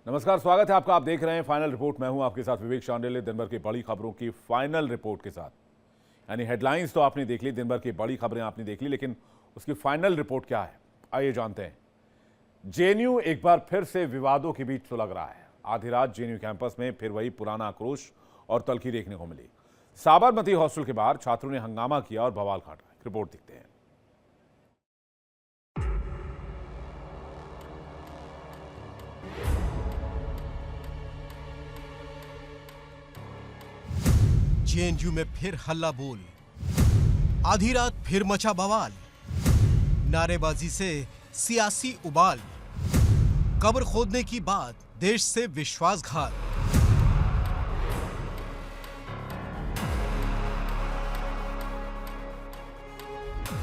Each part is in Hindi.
नमस्कार, स्वागत है आपका। आप देख रहे हैं फाइनल रिपोर्ट। मैं हूं आपके साथ विवेक शांडिल्य, दिन भर की बड़ी खबरों की फाइनल रिपोर्ट के साथ। यानी हेडलाइंस तो आपने देख ली, दिन भर की बड़ी खबरें आपने देख ली, लेकिन उसकी फाइनल रिपोर्ट क्या है, आइए जानते हैं। जेएनयू एक बार फिर से विवादों के बीच सुलग रहा है। आधी रात जेएनयू कैंपस में फिर वही पुराना आक्रोश और तल्खी देखने को मिली। साबरमती हॉस्टल के बाहर छात्रों ने हंगामा किया और बवाल काटा। रिपोर्ट देखते हैं। जेएनयू में फिर हल्ला बोल, आधी रात फिर मचा बवाल, नारेबाजी से सियासी उबाल, कब्र खोदने की बात, देश से विश्वासघात।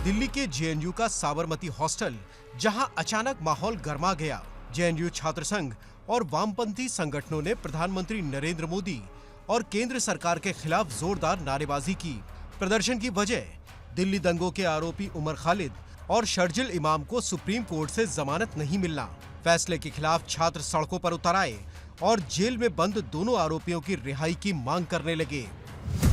दिल्ली के जेएनयू का साबरमती हॉस्टल, जहां अचानक माहौल गर्मा गया। जेएनयू छात्र संघ और वामपंथी संगठनों ने प्रधानमंत्री नरेंद्र मोदी और केंद्र सरकार के खिलाफ जोरदार नारेबाजी की। प्रदर्शन की वजह दिल्ली दंगों के आरोपी उमर खालिद और शर्जिल इमाम को सुप्रीम कोर्ट से जमानत नहीं मिलना। फैसले के खिलाफ छात्र सड़कों पर उतर आए और जेल में बंद दोनों आरोपियों की रिहाई की मांग करने लगे।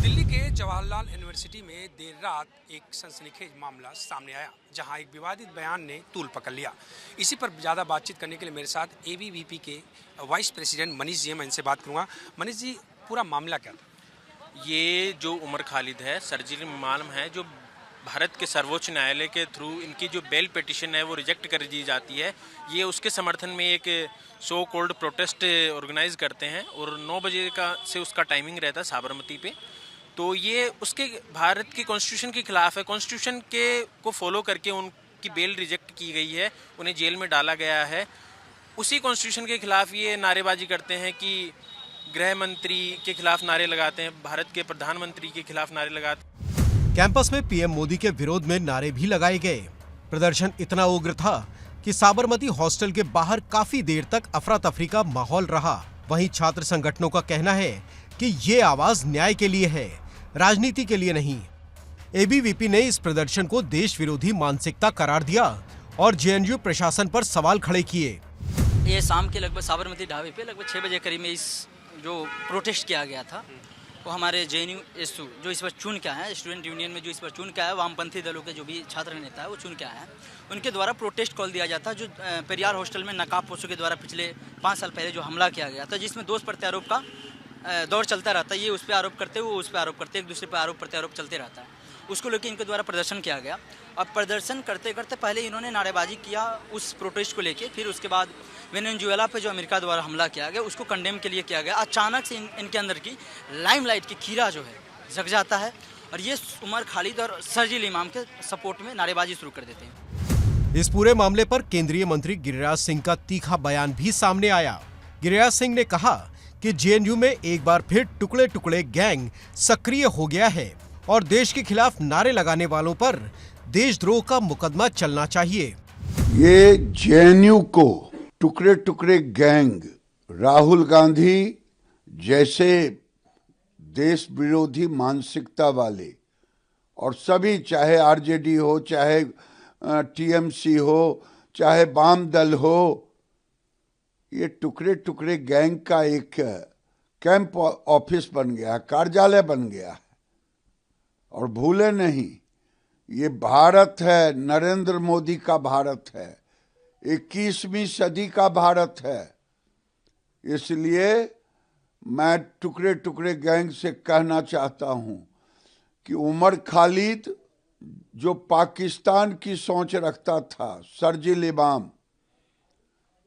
दिल्ली के जवाहरलाल यूनिवर्सिटी में देर रात एक सनसनीखेज मामला सामने आया, जहां एक विवादित बयान ने तूल पकड़ लिया। इसी पर ज्यादा बातचीत करने के लिए मेरे साथ एबीवीपी के वाइस प्रेसिडेंट मनीष जी हैं। मैं इनसे बात करूंगा। मनीष जी, पूरा मामला क्या था? ये जो उमर खालिद है, सर्जिल इमाम है, जो भारत के सर्वोच्च न्यायालय के थ्रू इनकी जो बेल पिटिशन है वो रिजेक्ट कर दी जाती है। ये उसके समर्थन में एक सो कॉल्ड प्रोटेस्ट ऑर्गेनाइज करते हैं और 9 बजे का से उसका टाइमिंग रहता है साबरमती पे। तो ये उसके भारत के कॉन्स्टिट्यूशन के खिलाफ है। कॉन्स्टिट्यूशन के को फॉलो करके उनकी बेल रिजेक्ट की गई है, उन्हें जेल में डाला गया है। उसी कॉन्स्टिट्यूशन के खिलाफ ये नारेबाजी करते हैं कि गृह मंत्री के खिलाफ नारे लगाते हैं, भारत के प्रधानमंत्री के खिलाफ नारे लगाते हैं। कैंपस में पीएम मोदी के विरोध में नारे भी लगाए गए। प्रदर्शन इतना उग्र था कि साबरमती हॉस्टल के बाहर काफी देर तक अफरा तफरी का माहौल रहा। वहीं छात्र संगठनों का कहना है कि ये आवाज न्याय के लिए है, राजनीति के लिए नहीं। एबीवीपी ने इस प्रदर्शन को देश विरोधी मानसिकता करार दिया और जेएनयू प्रशासन पर सवाल खड़े किए। ये शाम के लगभग साबरमती ढाबे पे लगभग 6 बजे करीब में इस जो प्रोटेस्ट किया गया था, वो हमारे जेएनयू एसयू जो इस पर चुन के आए हैं, स्टूडेंट यूनियन में जो इस पर चुन के आया, वामपंथी दलों के जो भी छात्र नेता है वो चुन के आए हैं, उनके द्वारा प्रोटेस्ट कॉल दिया जाता है। जो पेरियार हॉस्टल में नकाबपोशों के द्वारा पिछले 5 साल पहले जो हमला किया गया था, जिसमें दोष प्रत्यारोप का दौर चलता रहता है। ये उस पर आरोप करते, वो उस पर आरोप करते, एक दूसरे पर आरोप प्रत्यारोप चलते रहता है। उसको लेकर इनके द्वारा प्रदर्शन किया गया। अब प्रदर्शन करते करते पहले इन्होंने नारेबाजी किया उस प्रोटेस्ट को लेके, फिर उसके बाद वेनेजुएला पे जो अमेरिका द्वारा हमला किया गया उसको कंडेम के लिए किया गया। अचानक से इनके अंदर की लाइमलाइट की खीरा जो है जग जाता है और ये उमर खालिद और सर्जिल इमाम के सपोर्ट में नारेबाजी शुरू कर देते हैं। इस पूरे मामले पर केंद्रीय मंत्री गिरिराज सिंह का तीखा बयान भी सामने आया। गिरिराज सिंह ने कहा कि जेएनयू में एक बार फिर टुकड़े टुकड़े गैंग सक्रिय हो गया है और देश के खिलाफ नारे लगाने वालों पर देशद्रोह का मुकदमा चलना चाहिए। ये जेएनयू को टुकड़े टुकड़े गैंग, राहुल गांधी जैसे देश विरोधी मानसिकता वाले और सभी, चाहे आरजेडी हो, चाहे टीएमसी हो, चाहे वाम दल हो, ये टुकड़े टुकड़े गैंग का एक कैंप ऑफिस बन गया, कार्यालय बन गया है। और भूले नहीं, ये भारत है, नरेंद्र मोदी का भारत है, 21वीं सदी का भारत है। इसलिए मैं टुकड़े टुकड़े गैंग से कहना चाहता हूं कि उमर खालिद जो पाकिस्तान की सोच रखता था, सर्जिल इमाम,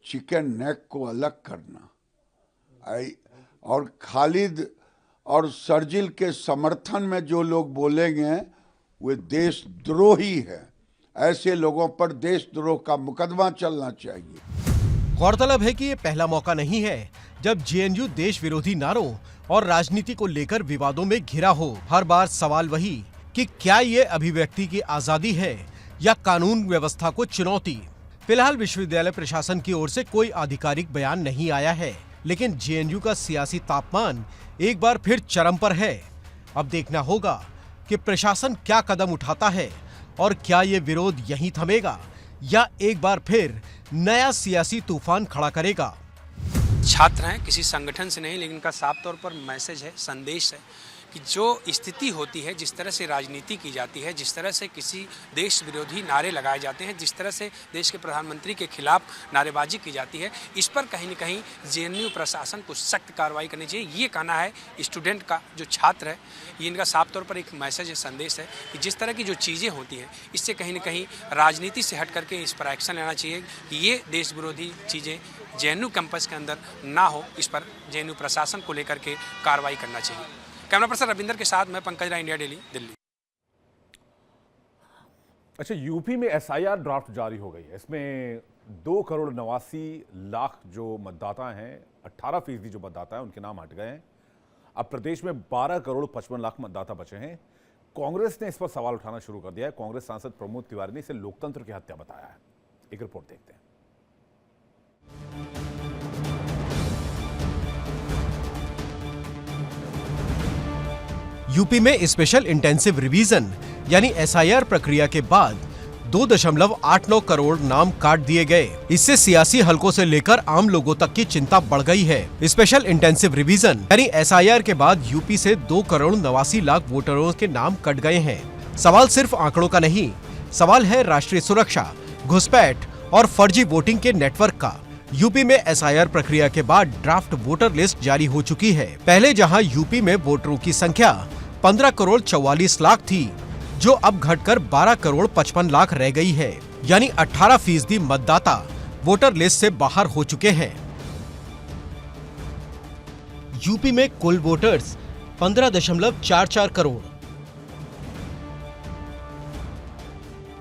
चिकन नेक को अलग करना, और खालिद और सर्जिल के समर्थन में जो लोग बोलेंगे वे देशद्रोही है। ऐसे लोगों पर देशद्रोह का मुकदमा चलना चाहिए। गौरतलब है कि ये पहला मौका नहीं है जब जेएनयू देश विरोधी नारों और राजनीति को लेकर विवादों में घिरा हो। हर बार सवाल वही कि क्या ये अभिव्यक्ति की आजादी है या कानून व्यवस्था को चुनौती। फिलहाल विश्वविद्यालय प्रशासन की ओर से कोई आधिकारिक बयान नहीं आया है, लेकिन जेएनयू का सियासी तापमान एक बार फिर चरम पर है। अब देखना होगा कि प्रशासन क्या कदम उठाता है और क्या ये विरोध यहीं थमेगा या एक बार फिर नया सियासी तूफान खड़ा करेगा। छात्र हैं, किसी संगठन से नहीं, लेकिन इनका साफ तौर पर मैसेज है, संदेश है कि जो स्थिति होती है, जिस तरह से राजनीति की जाती है, जिस तरह से किसी देश विरोधी नारे लगाए जाते हैं, जिस तरह से देश के प्रधानमंत्री के खिलाफ नारेबाजी की जाती है, इस पर कहीं न कहीं जेएनयू प्रशासन को सख्त कार्रवाई करनी चाहिए। ये कहना है स्टूडेंट का, जो छात्र है, ये इनका साफ तौर पर एक मैसेज है, संदेश है कि जिस तरह की जो चीज़ें होती हैं, इससे कहीं न कहीं राजनीति से हट करके इस पर एक्शन लेना चाहिए कि ये देश विरोधी चीज़ें जेएनयू कैंपस के अंदर ना हो। इस पर जेएनयू प्रशासन को लेकर के कार्रवाई करना चाहिए। कैमरा पर्सन रविंदर के साथ मैं पंकज राय, इंडिया डेली, दिल्ली। अच्छा, यूपी में एसआईआर ड्राफ्ट जारी हो गई है। इसमें 2,89,00,000 जो मतदाता हैं, 18% जो मतदाता हैं, उनके नाम हट गए हैं। अब प्रदेश में 12,55,00,000 मतदाता बचे हैं। कांग्रेस ने इस पर सवाल उठाना शुरू कर दिया है। कांग्रेस सांसद प्रमोद तिवारी ने इसे लोकतंत्र की हत्या बताया है। एक रिपोर्ट देखते हैं। यूपी में स्पेशल इंटेंसिव रिवीजन यानी एसआईआर प्रक्रिया के बाद 2.89 करोड़ नाम काट दिए गए। इससे सियासी हलकों से लेकर आम लोगों तक की चिंता बढ़ गई है। स्पेशल इंटेंसिव रिवीजन यानी एसआईआर के बाद यूपी से 2,89,00,000 वोटरों के नाम कट गए हैं। सवाल सिर्फ आंकड़ों का नहीं, सवाल है राष्ट्रीय सुरक्षा, घुसपैठ और फर्जी वोटिंग के नेटवर्क का। यूपी में एसआईआर प्रक्रिया के बाद ड्राफ्ट वोटर लिस्ट जारी हो चुकी है। पहले जहां यूपी में वोटरों की संख्या 15,44,00,000 थी, जो अब घटकर 12,55,00,000 रह गई है, यानी 18% मतदाता वोटर लिस्ट से बाहर हो चुके हैं। यूपी में कुल वोटर्स 15.44 करोड़।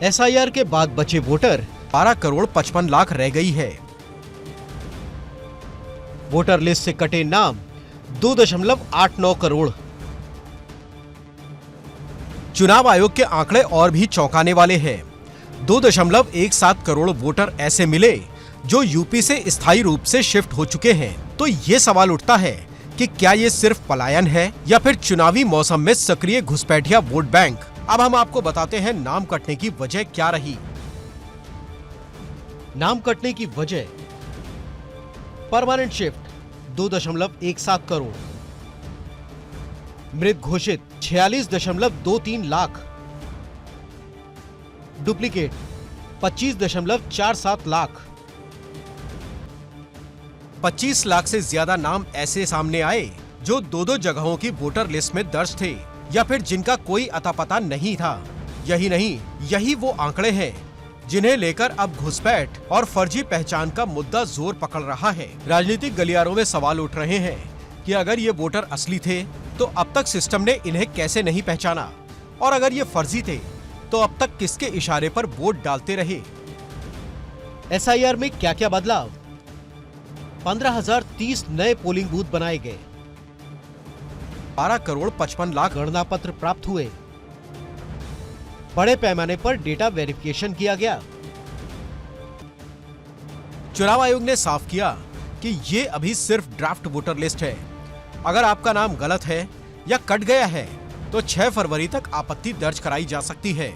एसआईआर के बाद बचे वोटर 12,55,00,000 रह गई है। वोटर लिस्ट से कटे नाम 2.89 करोड़। चुनाव आयोग के आंकड़े और भी चौंकाने वाले हैं। 2.17 करोड़ वोटर ऐसे मिले जो यूपी से स्थायी रूप से शिफ्ट हो चुके हैं। तो ये सवाल उठता है कि क्या ये सिर्फ पलायन है या फिर चुनावी मौसम में सक्रिय घुसपैठिया वोट बैंक। अब हम आपको बताते हैं नाम कटने की वजह क्या रही। नाम कटने की वजह: परमानेंट शिफ्ट 2.17 करोड़, मृत घोषित 46.23 लाख, डुप्लीकेट 25.47 लाख। 25 लाख से ज्यादा नाम ऐसे सामने आए जो दो जगहों की वोटर लिस्ट में दर्ज थे या फिर जिनका कोई अता पता नहीं था। यही नहीं, यही वो आंकड़े हैं जिन्हें लेकर अब घुसपैठ और फर्जी पहचान का मुद्दा जोर पकड़ रहा है। राजनीतिक गलियारों में सवाल उठ रहे हैं कि अगर ये वोटर असली थे तो अब तक सिस्टम ने इन्हें कैसे नहीं पहचाना, और अगर ये फर्जी थे तो अब तक किसके इशारे पर वोट डालते रहे। एसआईआर में क्या क्या बदलाव: 15,030 नए पोलिंग बूथ बनाए गए, 12,55,00,000 गणना पत्र प्राप्त हुए, बड़े पैमाने पर डेटा वेरिफिकेशन किया गया। चुनाव आयोग ने साफ किया कि ये अभी सिर्फ ड्राफ्ट वोटर लिस्ट है। अगर आपका नाम गलत है या कट गया है तो 6 फरवरी तक आपत्ति दर्ज कराई जा सकती है।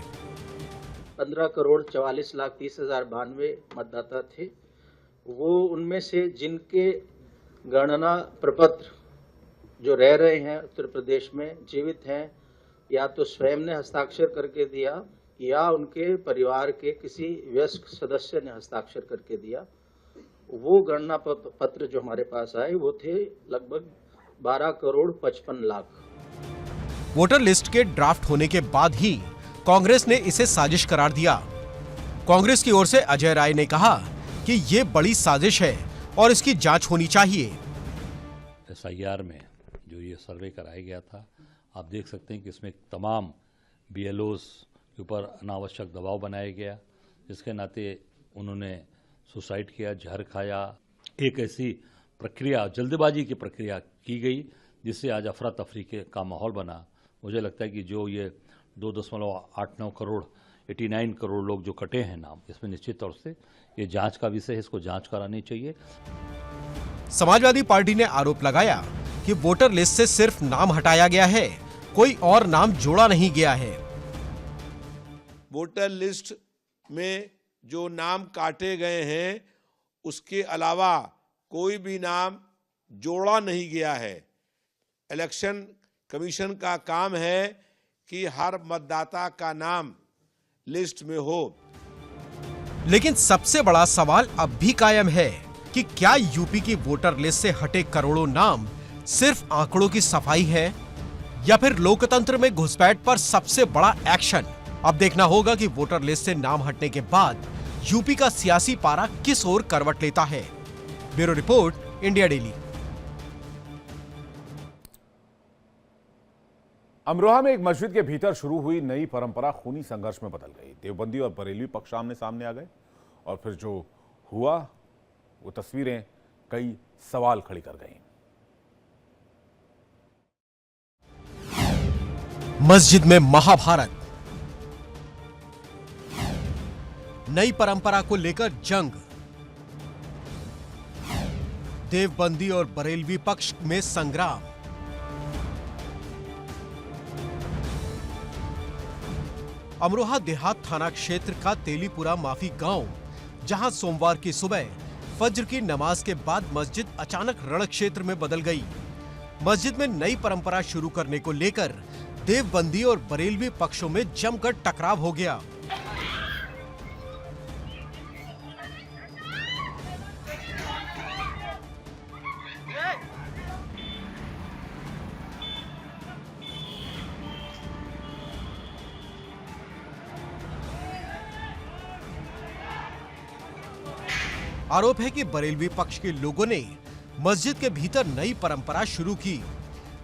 15,44,30,092 मतदाता थे। वो उनमें से जिनके गणना प्रपत्र जो रह रहे हैं उत्तर प्रदेश में जीवित हैं, या तो स्वयं ने हस्ताक्षर करके दिया या उनके परिवार के किसी वयस्क सदस्य ने हस्ताक्षर करके दिया। वो गणना पत्र जो हमारे पास आए वो थे लगभग 12,55,00,000। वोटर लिस्ट के ड्राफ्ट होने के बाद ही कांग्रेस ने इसे साजिश करार दिया। कांग्रेस की ओर से अजय राय ने कहा कि ये बड़ी साजिश है और इसकी जांच होनी चाहिए। एसआईआर में जो ये सर्वे कराया गया था, आप देख सकते हैं कि इसमें तमाम बीएलओज के ऊपर अनावश्यक दबाव बनाया गया, जिसके नाते उन्होंने सुसाइड किया, जहर खाया। एक ऐसी प्रक्रिया, जल्दबाजी की प्रक्रिया की गई जिससे आज अफरा तफरी का माहौल बना। मुझे लगता है कि जो ये 2.89 करोड़ 89 करोड़ लोग जो कटे हैं नाम, इसमें निश्चित तौर से ये जांच का विषय है, इसको जांच करानी चाहिए। समाजवादी पार्टी ने आरोप लगाया कि वोटर लिस्ट से सिर्फ नाम हटाया गया है, कोई और नाम जोड़ा नहीं गया है। वोटर लिस्ट में जो नाम काटे गए हैं उसके अलावा कोई भी नाम जोड़ा नहीं गया है। इलेक्शन कमीशन का काम है कि हर मतदाता का नाम लिस्ट में हो। लेकिन सबसे बड़ा सवाल अब भी कायम है कि क्या यूपी की वोटर लिस्ट से हटे करोड़ों नाम सिर्फ आंकड़ों की सफाई है या फिर लोकतंत्र में घुसपैठ पर सबसे बड़ा एक्शन। अब देखना होगा कि वोटर लिस्ट से नाम हटने के बाद यूपी का सियासी पारा किस ओर करवट लेता है। Bureau report, India daily. Amroha में एक मस्जिद के भीतर शुरू हुई नई परंपरा खूनी संघर्ष में बदल गई। देवबंदी और बरेलवी पक्ष आमने सामने आ गए और फिर जो हुआ वो तस्वीरें कई सवाल खड़ी कर गईं। मस्जिद में महाभारत, नई परंपरा को लेकर जंग, देवबंदी और बरेलवी पक्ष में संग्राम। अमरोहा देहात थाना क्षेत्र का तेलीपुरा माफी गांव, जहां सोमवार की सुबह फज्र की नमाज के बाद मस्जिद अचानक रण क्षेत्र में बदल गई। मस्जिद में नई परंपरा शुरू करने को लेकर देवबंदी और बरेलवी पक्षों में जमकर टकराव हो गया। आरोप है कि बरेलवी पक्ष के लोगों ने मस्जिद के भीतर नई परंपरा शुरू की,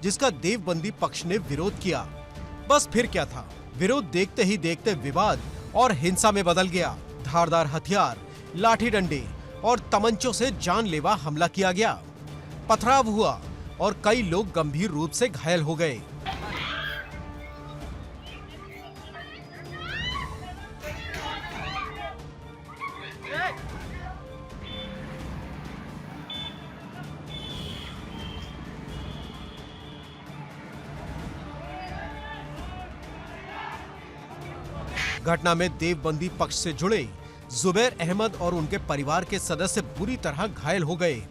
जिसका देवबंदी पक्ष ने विरोध किया। बस फिर क्या था, विरोध देखते ही देखते विवाद और हिंसा में बदल गया। धारदार हथियार, लाठी डंडे और तमंचों से जानलेवा हमला किया गया। पथराव हुआ और कई लोग गंभीर रूप से घायल हो गए। घटना में देवबंदी पक्ष से जुड़े जुबैर अहमद और उनके परिवार के सदस्य बुरी तरह घायल हो गए।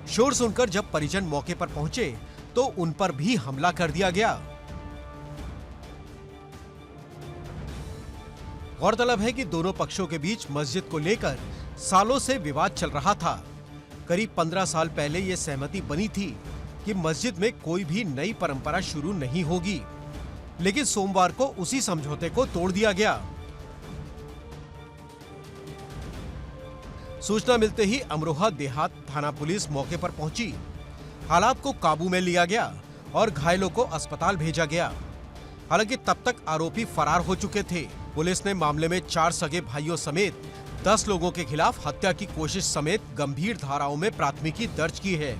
शोर सुनकर जब परिजन मौके पर पहुंचे तो उन पर भी हमला कर दिया गया। गौरतलब है कि दोनों पक्षों के बीच मस्जिद को लेकर सालों से विवाद चल रहा था। करीब 15 साल पहले ये सहमति बनी थी कि मस्जिद में कोई भी नई परंपरा शुरू नहीं होगी, लेकिन सोमवार को उसी समझौते को तोड़ दिया गया। सूचना मिलते ही अमरोहा देहात थाना पुलिस मौके पर पहुंची। हालात को काबू में लिया गया और घायलों को अस्पताल भेजा गया। हालांकि तब तक आरोपी फरार हो चुके थे। पुलिस ने मामले में 4 सगे भाइयों समेत 10 लोगों के खिलाफ हत्या की कोशिश समेत गंभीर धाराओं में प्राथमिकी दर्ज की है।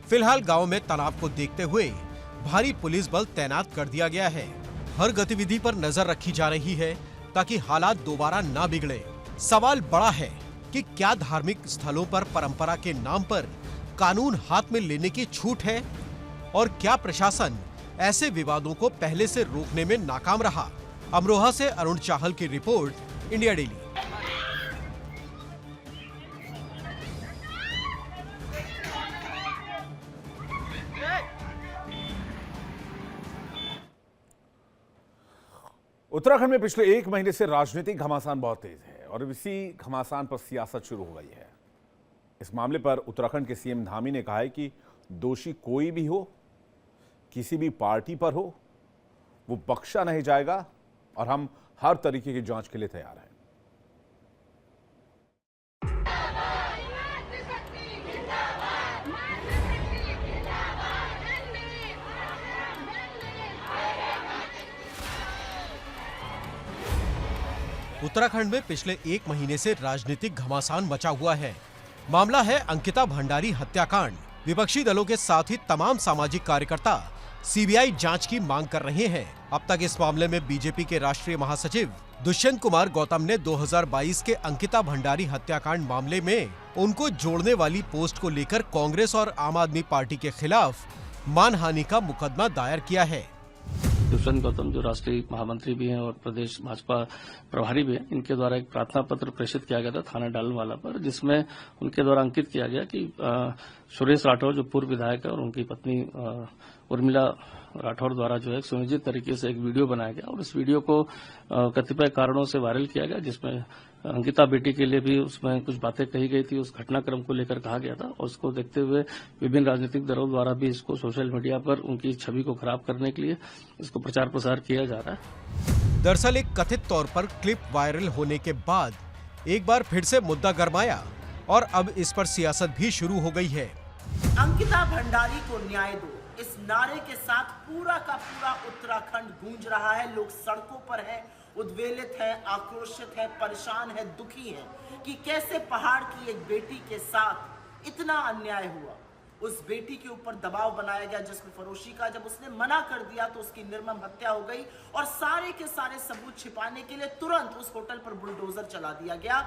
फिलहाल गांव में तनाव को देखते हुए भारी पुलिस बल तैनात कर दिया गया है। हर गतिविधि पर नजर रखी जा रही है ताकि हालात दोबारा ना बिगड़े। सवाल बड़ा है कि क्या धार्मिक स्थलों पर परंपरा के नाम पर कानून हाथ में लेने की छूट है और क्या प्रशासन ऐसे विवादों को पहले से रोकने में नाकाम रहा। अमरोहा से अरुण चाहल की रिपोर्ट, इंडिया डेली। उत्तराखंड में पिछले 1 महीने से राजनीतिक घमासान बहुत तेज है और इसी घमासान पर सियासत शुरू हो गई है। इस मामले पर उत्तराखंड के सीएम धामी ने कहा है कि दोषी कोई भी हो, किसी भी पार्टी पर हो, वो बख्शा नहीं जाएगा और हम हर तरीके की जांच के लिए तैयार हैं। उत्तराखंड में पिछले 1 महीने से राजनीतिक घमासान मचा हुआ है। मामला है अंकिता भंडारी हत्याकांड। विपक्षी दलों के साथ ही तमाम सामाजिक कार्यकर्ता सीबीआई जांच की मांग कर रहे हैं। अब तक इस मामले में बीजेपी के राष्ट्रीय महासचिव दुष्यंत कुमार गौतम ने 2022 के अंकिता भंडारी हत्याकांड मामले में उनको जोड़ने वाली पोस्ट को लेकर कांग्रेस और आम आदमी पार्टी के खिलाफ मानहानि का मुकदमा दायर किया है। दुष्यंत गौतम जो राष्ट्रीय महामंत्री भी हैं और प्रदेश भाजपा प्रभारी भी हैं, इनके द्वारा एक प्रार्थना पत्र प्रेषित किया गया था थाना डालनवाला पर, जिसमें उनके द्वारा अंकित किया गया कि सुरेश राठौर जो पूर्व विधायक है और उनकी पत्नी उर्मिला राठौर द्वारा जो है सुनियोजित तरीके से एक वीडियो बनाया गया और इस वीडियो को कतिपय कारणों से वायरल किया गया, जिसमें अंकिता बेटी के लिए भी उसमें कुछ बातें कही गई थी, उस घटनाक्रम को लेकर कहा गया था और उसको देखते हुए विभिन्न राजनीतिक दलों द्वारा भी इसको सोशल मीडिया पर उनकी छवि को खराब करने के लिए इसको प्रचार प्रसार किया जा रहा है। दरअसल एक कथित तौर पर क्लिप वायरल होने के बाद एक बार फिर से मुद्दा गरमाया और अब इस पर सियासत भी शुरू हो गई है। अंकिता भंडारी को न्याय दो, इस नारे के साथ पूरा का पूरा उत्तराखंड गूंज रहा है। लोग सड़कों पर हैं, उद्वेलित है, आक्रोशित है, परेशान है, दुखी है कि कैसे पहाड़ की एक बेटी के साथ इतना अन्याय हुआ। उस बेटी के ऊपर दबाव बनाया गया जिस्म फरोशी का। जब उसने मना कर दिया तो उसकी निर्मम हत्या हो गई और सारे के सारे सबूत छिपाने के लिए तुरंत उस होटल पर बुलडोजर चला दिया गया।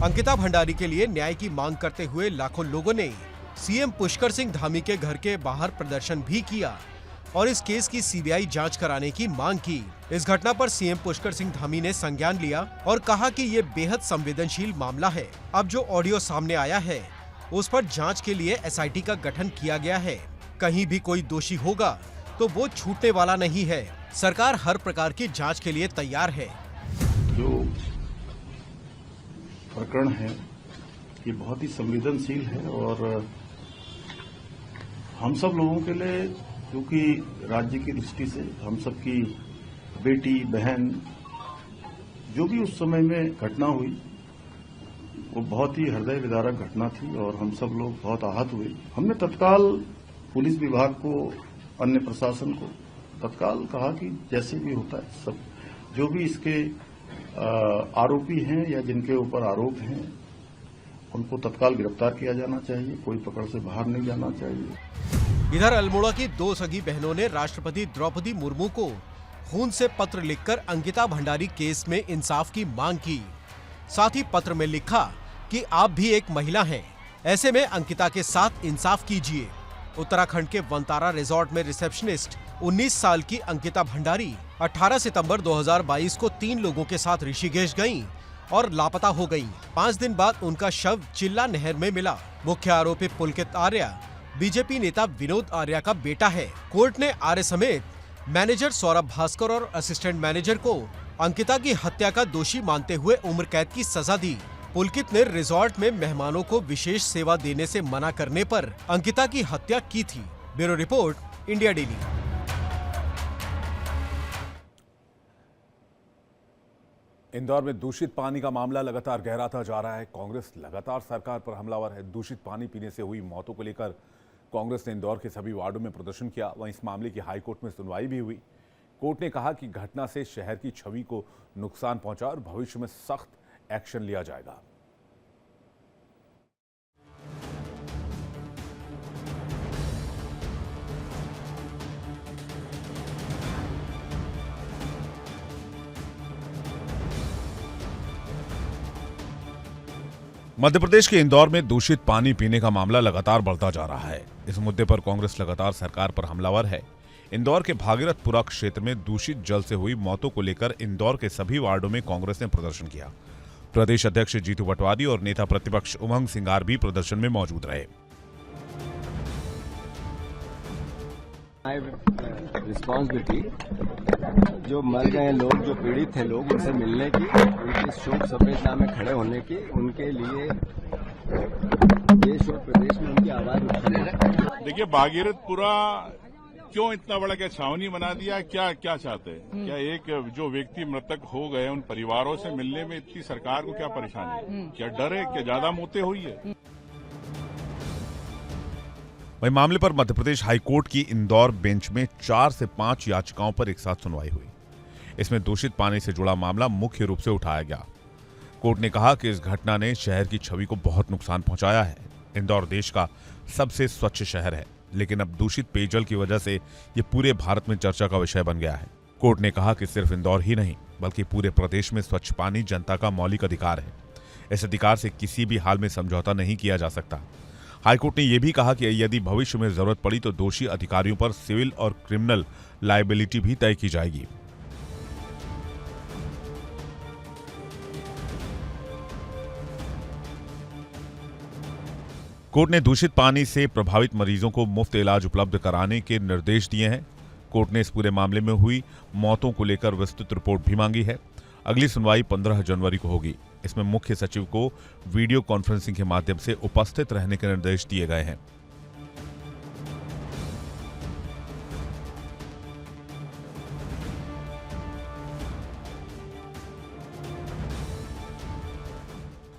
अंकिता भंडारी के लिए न्याय की मांग करते हुए लाखों लोगों ने सीएम पुष्कर सिंह धामी के घर के बाहर प्रदर्शन भी किया और इस केस की सीबीआई जांच कराने की मांग की। इस घटना पर सीएम पुष्कर सिंह धामी ने संज्ञान लिया और कहा कि ये बेहद संवेदनशील मामला है। अब जो ऑडियो सामने आया है उस पर जांच के लिए एसआईटी का गठन किया गया है। कहीं भी कोई दोषी होगा तो वो छूटने वाला नहीं है। सरकार हर प्रकार की जांच के लिए तैयार है। जो प्रकरण है ये बहुत ही संवेदनशील है और हम सब लोगों के लिए, क्योंकि राज्य की दृष्टि से हम सबकी बेटी बहन जो भी उस समय में घटना हुई वो बहुत ही हृदय विदारक घटना थी और हम सब लोग बहुत आहत हुए। हमने तत्काल पुलिस विभाग को, अन्य प्रशासन को तत्काल कहा कि जैसे भी होता है सब जो भी इसके आरोपी हैं या जिनके ऊपर आरोप हैं उनको तत्काल गिरफ्तार किया जाना चाहिए, कोई पकड़ से बाहर नहीं जाना चाहिए। इधर अल्मोड़ा की 2 सगी बहनों ने राष्ट्रपति द्रौपदी मुर्मू को खून से पत्र लिखकर अंकिता भंडारी केस में इंसाफ की मांग की। साथ ही पत्र में लिखा कि आप भी एक महिला हैं, ऐसे में अंकिता के साथ इंसाफ कीजिए। उत्तराखंड के वनतारा रिजॉर्ट में रिसेप्शनिस्ट 19 साल की अंकिता भंडारी 18 सितंबर 2022 को 3 लोगों के साथ ऋषिकेश गईं और लापता हो गईं। 5 दिन बाद उनका शव चिल्ला नहर में मिला। मुख्य आरोपी पुलकित आर्या बीजेपी नेता विनोद आर्या का बेटा है। कोर्ट ने आर्य समेत मैनेजर सौरभ भास्कर और असिस्टेंट मैनेजर को अंकिता की हत्या का दोषी मानते हुए उम्र कैद की सजा दी। पुलकित ने रिजॉर्ट में मेहमानों को विशेष सेवा देने से मना करने पर अंकिता की हत्या की थी। Bureau report, India daily. Indore में दूषित पानी का मामला लगातार गहराता जा रहा है। कांग्रेस लगातार सरकार पर हमलावर है। दूषित पानी पीने से हुई मौतों को लेकर कांग्रेस ने इंदौर के सभी वार्डों में प्रदर्शन किया। वहीं इस मामले की हाईकोर्ट में सुनवाई भी हुई। कोर्ट ने कहा कि घटना से शहर की छवि को नुकसान पहुंचा और भविष्य में सख्त एक्शन लिया जाएगा। मध्य प्रदेश के इंदौर में दूषित पानी पीने का मामला लगातार बढ़ता जा रहा है। इस मुद्दे पर कांग्रेस लगातार सरकार पर हमलावर है। इंदौर के भागीरथपुरा क्षेत्र में दूषित जल से हुई मौतों को लेकर इंदौर के सभी वार्डों में कांग्रेस ने प्रदर्शन किया। प्रदेश अध्यक्ष जीतू पटवारी और नेता प्रतिपक्ष उमंग सिंगार भी प्रदर्शन में मौजूद रहे। रिस्पॉन्सिबिलिटी जो मर गए लोग, जो पीड़ित थे लोग, उनसे मिलने की, उनकी शोक संवेदना में खड़े होने की, उनके लिए देश और प्रदेश में उनकी आवाज उठाने। देखिए, भागीरथपुरा क्यों इतना बड़ा क्या छावनी बना दिया? क्या चाहते हैं? क्या एक जो व्यक्ति मृतक हो गए उन परिवारों से मिलने में इतनी सरकार को क्या परेशानी है? क्या डर है? क्या ज्यादा मौतें हुई है? वहीं मामले पर मध्यप्रदेश हाईकोर्ट की इंदौर बेंच में 4 से 5 याचिकाओं पर एक साथ सुनवाई हुई। इसमें दूषित पानी से जुड़ा मामला मुख्य रूप से उठाया गया। कोर्ट ने कहा कि इस घटना ने शहर की छवि को बहुत नुकसान पहुंचाया है। इंदौर देश का सबसे स्वच्छ शहर है, लेकिन अब दूषित पेयजल की वजह से ये पूरे भारत में चर्चा का विषय बन गया है। कोर्ट ने कहा कि सिर्फ इंदौर ही नहीं बल्कि पूरे प्रदेश में स्वच्छ पानी जनता का मौलिक अधिकार है। इस अधिकार से किसी भी हाल में समझौता नहीं किया जा सकता। हाईकोर्ट ने यह भी कहा कि यदि भविष्य में जरूरत पड़ी तो दोषी अधिकारियों पर सिविल और क्रिमिनल लायबिलिटी भी तय की जाएगी। कोर्ट ने दूषित पानी से प्रभावित मरीजों को मुफ्त इलाज उपलब्ध कराने के निर्देश दिए हैं। कोर्ट ने इस पूरे मामले में हुई मौतों को लेकर विस्तृत रिपोर्ट भी मांगी है। अगली सुनवाई 15 जनवरी को होगी। इसमें मुख्य सचिव को वीडियो कॉन्फ्रेंसिंग के माध्यम से उपस्थित रहने के निर्देश दिए गए हैं।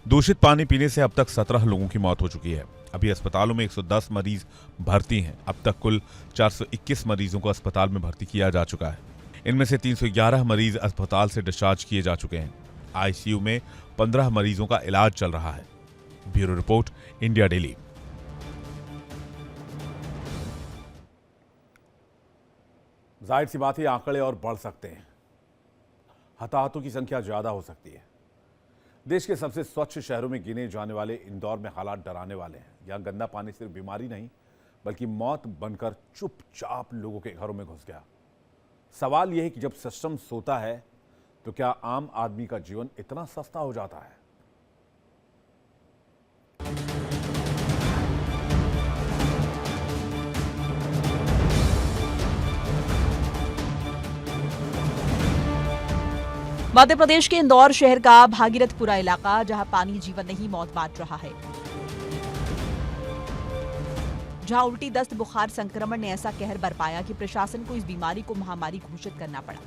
दूषित पानी पीने से अब तक 17 लोगों की मौत हो चुकी है। अभी अस्पतालों में 110 मरीज भर्ती हैं। अब तक कुल 421 मरीजों को अस्पताल में भर्ती किया जा चुका है। इनमें से 311 मरीज अस्पताल से डिस्चार्ज किए जा चुके हैं। आईसीयू में 15 मरीजों का इलाज चल रहा है। Bureau report, India daily. जाहिर सी बात है, आंकड़े और बढ़ सकते हैं। हताहतों की संख्या ज्यादा हो सकती है। देश के सबसे स्वच्छ शहरों में गिने जाने वाले इंदौर में हालात डराने वाले हैं। यहां गंदा पानी सिर्फ बीमारी नहीं बल्कि मौत बनकर चुपचाप लोगों के घरों में घुस गया। सवाल यह है कि जब सिस्टम सोता है तो क्या आम आदमी का जीवन इतना सस्ता हो जाता है? मध्य प्रदेश के इंदौर शहर का भागीरथपुरा इलाका, जहां पानी जीवन नहीं मौत बांट रहा है, जहां उल्टी, दस्त, बुखार संक्रमण ने ऐसा कहर बरपाया कि प्रशासन को इस बीमारी को महामारी घोषित करना पड़ा।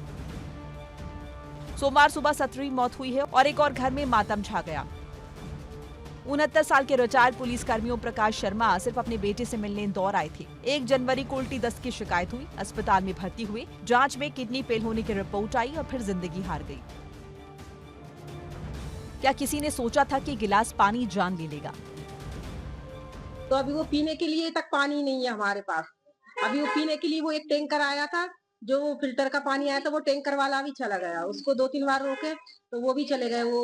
सोमवार सुबह 17वीं मौत हुई है और एक और घर में मातम छा गया। 69 साल के रिटायर्ड पुलिसकर्मी ओम प्रकाश शर्मा सिर्फ अपने बेटे से मिलने इंदौर आए थे। 1 जनवरी को उल्टी दस्त की शिकायत हुई। अस्पताल में भर्ती हुए। जांच में किडनी फेल होने की रिपोर्ट आई और फिर जिंदगी हार गई। क्या किसी ने सोचा था कि गिलास पानी जान ले लेगा? तो अभी वो पीने के लिए तक पानी नहीं है हमारे पास। अभी वो पीने के लिए वो एक टैंकर आया था, जो फिल्टर का पानी आया था, वो टैंकर वाला भी चला गया। उसको 2-3 बार रोके तो वो भी चले गए। वो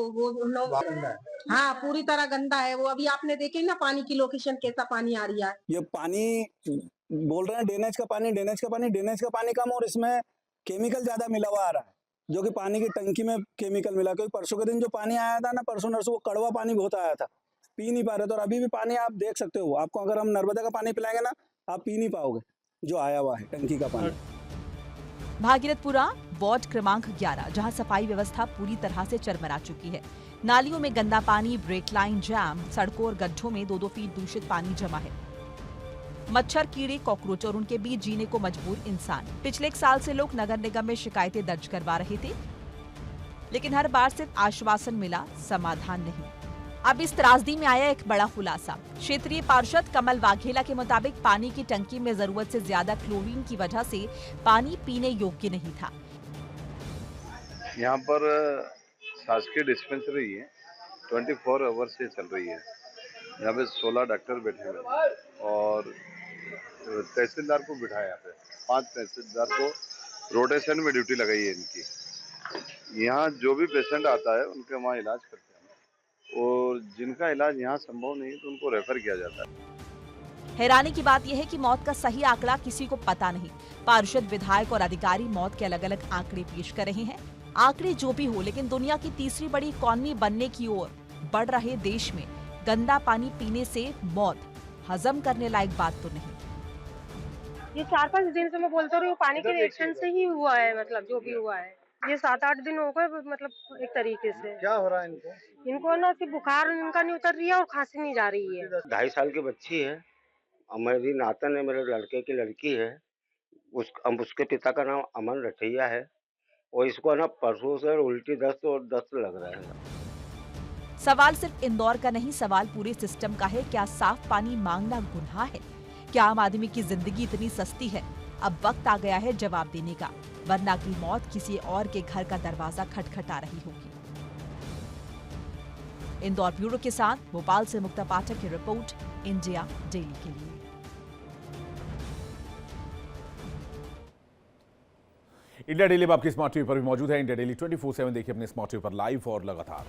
हाँ, पूरी तरह गंदा है वो। अभी आपने देखे ना पानी की लोकेशन, कैसा पानी आ रही है। ये पानी बोल रहे हैं ड्रेनेज का पानी कम और इसमें केमिकल ज्यादा मिला हुआ आ रहा है, जो कि पानी की टंकी में केमिकल मिला। क्योंकि परसों के दिन जो पानी आया था ना, परसों नरसों, वो कड़वा पानी बहुत आया था, पी नहीं पा रहे थे। और अभी भी पानी आप देख सकते हो, आपको अगर हम नर्मदा का पानी पिलाएंगे ना, आप पी नहीं पाओगे जो आया हुआ है टंकी का पानी। भागीरथपुरा वार्ड क्रमांक 11, जहां सफाई व्यवस्था पूरी तरह से चरमरा चुकी है। नालियों में गंदा पानी, ब्रेक लाइन जाम, सड़कों और गड्ढों में 2-2 फीट दूषित पानी जमा है। मच्छर, कीड़े, कॉकरोच और उनके बीच जीने को मजबूर इंसान। पिछले 1 साल से लोग नगर निगम में शिकायतें दर्ज करवा रहे थे, लेकिन हर बार सिर्फ आश्वासन मिला, समाधान नहीं। अब इस त्रासदी में आया एक बड़ा खुलासा। क्षेत्रीय पार्षद कमल वाघेला के मुताबिक पानी की टंकी में जरूरत से ज्यादा क्लोरीन की वजह से पानी पीने योग्य नहीं था। यहाँ पर शासकीय डिस्पेंसरी है, 24 आवर से चल रही है। यहाँ पे 16 डॉक्टर बैठे हुए और तहसीलदार को बिठाया यहाँ पे। 5 तहसीलदार को रोटेशन में ड्यूटी लगाई है इनकी। यहाँ जो भी पेशेंट आता है उनके वहाँ इलाज करते हैं और जिनका इलाज यहाँ संभव नहीं है तो उनको रेफर किया जाता है। हैरानी की बात यह है कि मौत का सही आंकड़ा किसी को पता नहीं। पार्षद, विधायक और अधिकारी मौत के अलग अलग आंकड़े पेश कर रहे हैं। आंकड़े जो भी हो, लेकिन दुनिया की तीसरी बड़ी इकॉनमी बनने की ओर बढ़ रहे देश में गंदा पानी पीने से मौत हजम करने लायक बात तो नहीं। ये 4-5 दिन से मैं बोलता रही हूँ, पानी के रिएक्शन से ही हुआ है। मतलब जो भी हुआ है, ये 7-8 दिन हो गए। मतलब एक तरीके से क्या हो रहा है इनको ना, कि बुखार इनका नहीं उतर रही है और खांसी नहीं जा रही है। 2.5 साल की बच्ची है, मेरी नातन है, मेरे लड़के की लड़की है। उसके पिता का नाम अमन रठैया है और इसको ना परसों से उल्टी दस्त लग रहा है। सवाल सिर्फ इंदौर का नहीं, सवाल पूरे सिस्टम का है। क्या साफ पानी मांगना गुनाह है? क्या आम आदमी की जिंदगी इतनी सस्ती है? अब वक्त आ गया है जवाब देने का, वरना की मौत किसी और के घर का दरवाजा खटखटा रही होगी। इंदौर ब्यूरो के साथ भोपाल से मुक्ता पाठक की रिपोर्ट, इंडिया डेली के लिए। इंडिया डेली आपकी स्मार्ट टीवी पर भी मौजूद है। इंडिया डेली 24/7 देखिए अपने स्मार्ट टीवी पर लाइव और लगातार।